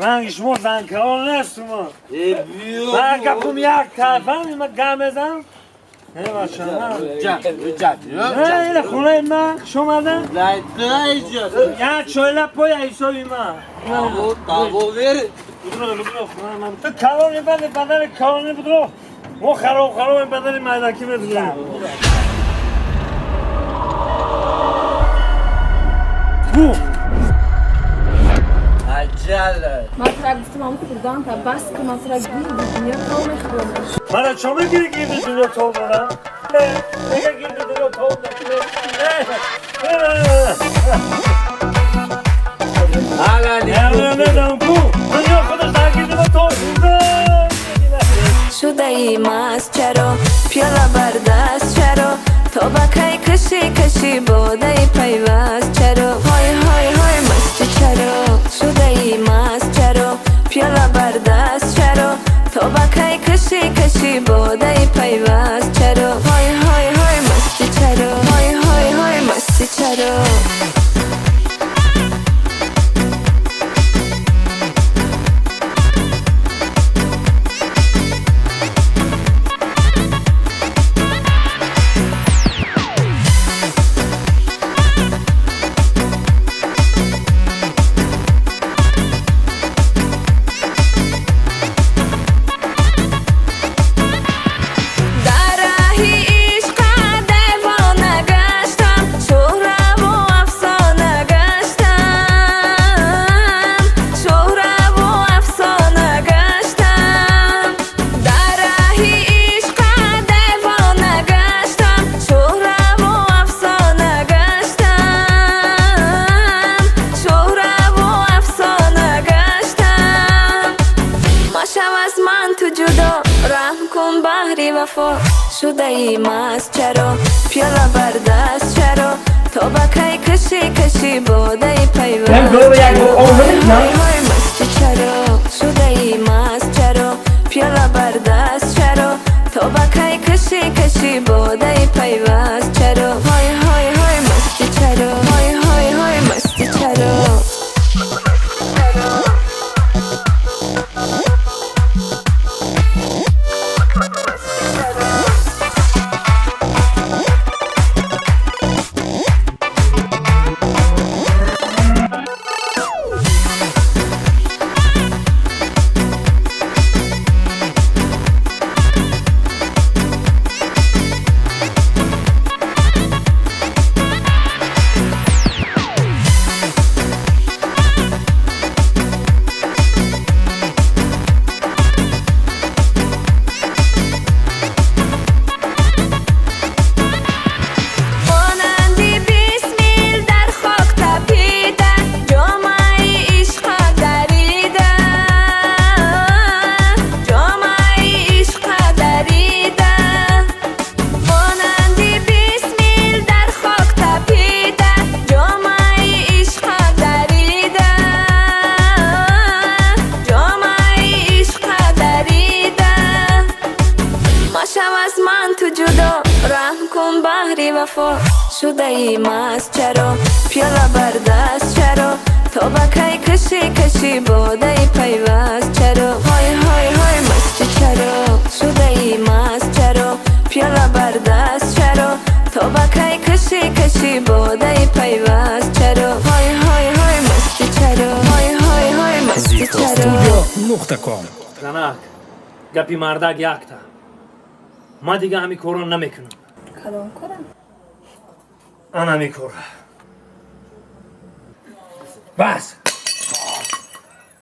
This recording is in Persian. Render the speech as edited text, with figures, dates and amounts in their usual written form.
رنگش ما زنکران نیست ما بیو من گفتم یک طرفم من گم بزنم ای بچه نه خونه من شما ده یک چایله پای ایسایی من تابو بیر تو کلانی بدن کلانی بدرو ما خراب بدن مایدکی بدرو عجله من ترا گفتم همون کردان تا بس که من ترا گیر دنیا تو میخوام من چه میگیری گیر دنیا تو دارم دیگه گیر دنیا تو دارم دنیا خودش درگیر دنیا تو شده ای مست چرا پیالا بردست چرا تا بکی کشی باده ای پیوست چرا های مستی چرا شده ای مست چرا پیالا بردست چرا تا بکی کشی باده ای پیوست چرا های مستی چرا های مستی چرا شده ای مست چرا پیالا بردست چرا تا بکی کشی باده ای پیوست های مستی چرا شده ای مست چرا پیالا بردست چرا تا بکی کشی باده ای پیوست چرا های مستی چرا های مستی چرا شده ای مست چرا پیالا بردست چرا تا بکی کشی باده ای پیوست چرا های مستی چرا شده ای مست چرا پیالا بردست چرا تا بکی کشی باده ای پیوست چرا های مستی چرا های مستی چرا زنک گپی مردک یک تا ما دیگه همی کارون نمیکنم کدام کنم انا میکورم بس